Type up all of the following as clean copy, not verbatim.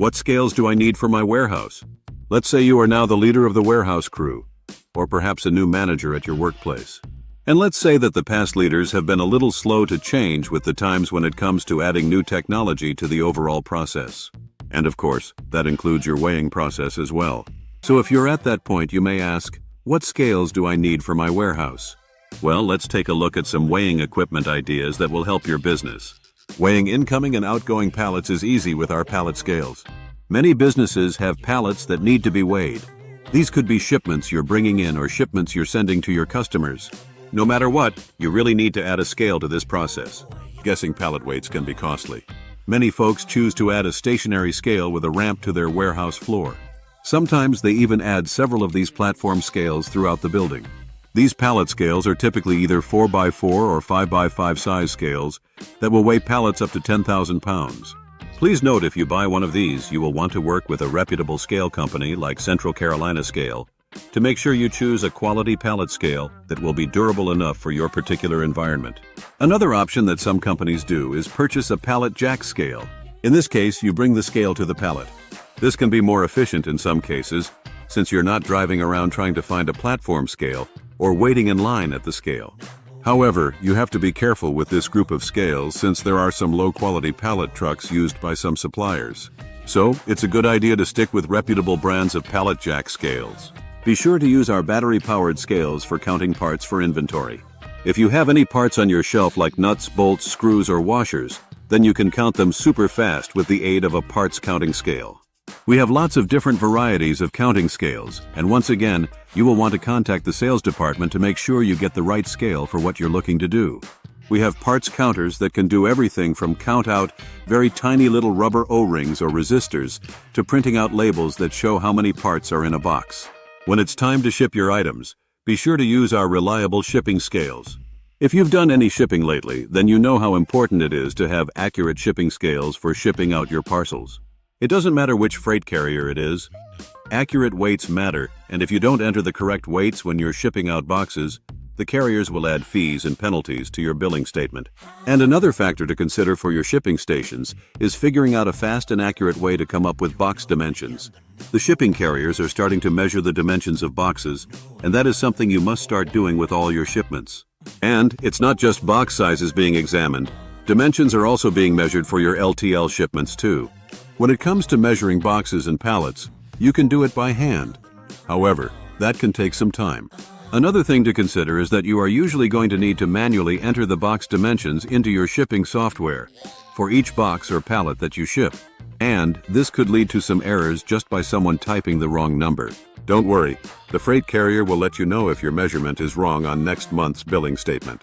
What scales do I need for my warehouse? Let's say you are now the leader of the warehouse crew, or perhaps a new manager at your workplace. And let's say that the past leaders have been a little slow to change with the times when it comes to adding new technology to the overall process. And of course, that includes your weighing process as well. So if you're at that point, you may ask, what scales do I need for my warehouse? Well, let's take a look at some weighing equipment ideas that will help your business. Weighing incoming and outgoing pallets is easy with our pallet scales. Many businesses have pallets that need to be weighed. These could be shipments you're bringing in or shipments you're sending to your customers. No matter what, you really need to add a scale to this process. Guessing pallet weights can be costly. Many folks choose to add a stationary scale with a ramp to their warehouse floor. Sometimes they even add several of these platform scales throughout the building. These pallet scales are typically either 4x4 or 5x5 size scales that will weigh pallets up to 10,000 pounds. Please note, if you buy one of these, you will want to work with a reputable scale company like Central Carolina Scale to make sure you choose a quality pallet scale that will be durable enough for your particular environment. Another option that some companies do is purchase a pallet jack scale. In this case, you bring the scale to the pallet. This can be more efficient in some cases, since you're not driving around trying to find a platform scale or waiting in line at the scale. However, you have to be careful with this group of scales since there are some low-quality pallet trucks used by some suppliers. So, it's a good idea to stick with reputable brands of pallet jack scales. Be sure to use our battery-powered scales for counting parts for inventory. If you have any parts on your shelf like nuts, bolts, screws, or washers, then you can count them super fast with the aid of a parts counting scale. We have lots of different varieties of counting scales, and once again, you will want to contact the sales department to make sure you get the right scale for what you're looking to do. We have parts counters that can do everything from count out very tiny little rubber O-rings or resistors to printing out labels that show how many parts are in a box. When it's time to ship your items, be sure to use our reliable shipping scales. If you've done any shipping lately, then you know how important it is to have accurate shipping scales for shipping out your parcels. It doesn't matter which freight carrier it is. Accurate weights matter, and if you don't enter the correct weights when you're shipping out boxes, the carriers will add fees and penalties to your billing statement. And another factor to consider for your shipping stations is figuring out a fast and accurate way to come up with box dimensions. The shipping carriers are starting to measure the dimensions of boxes, and that is something you must start doing with all your shipments. And it's not just box sizes being examined. Dimensions are also being measured for your LTL shipments too. When it comes to measuring boxes and pallets, you can do it by hand. However, that can take some time. Another thing to consider is that you are usually going to need to manually enter the box dimensions into your shipping software for each box or pallet that you ship. And this could lead to some errors just by someone typing the wrong number. Don't worry, the freight carrier will let you know if your measurement is wrong on next month's billing statement.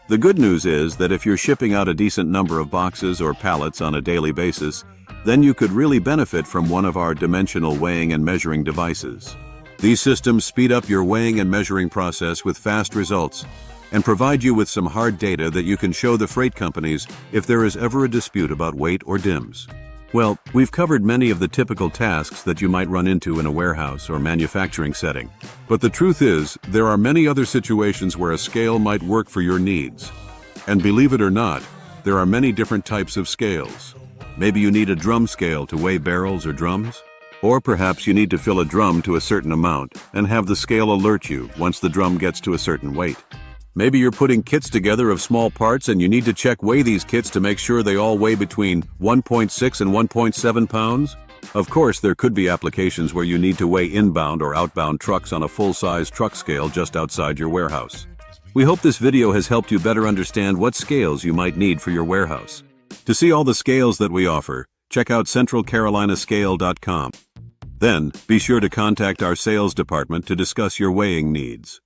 The good news is that if you're shipping out a decent number of boxes or pallets on a daily basis, then you could really benefit from one of our dimensional weighing and measuring devices. These systems speed up your weighing and measuring process with fast results and provide you with some hard data that you can show the freight companies if there is ever a dispute about weight or DIMs. Well, we've covered many of the typical tasks that you might run into in a warehouse or manufacturing setting. But the truth is, there are many other situations where a scale might work for your needs. And believe it or not, there are many different types of scales. Maybe you need a drum scale to weigh barrels or drums. Or perhaps you need to fill a drum to a certain amount and have the scale alert you once the drum gets to a certain weight. Maybe you're putting kits together of small parts and you need to weigh these kits to make sure they all weigh between 1.6 and 1.7 pounds. Of course, there could be applications where you need to weigh inbound or outbound trucks on a full-size truck scale just outside your warehouse. We hope this video has helped you better understand what scales you might need for your warehouse. To see all the scales that we offer, check out centralcarolinascale.com. Then, be sure to contact our sales department to discuss your weighing needs.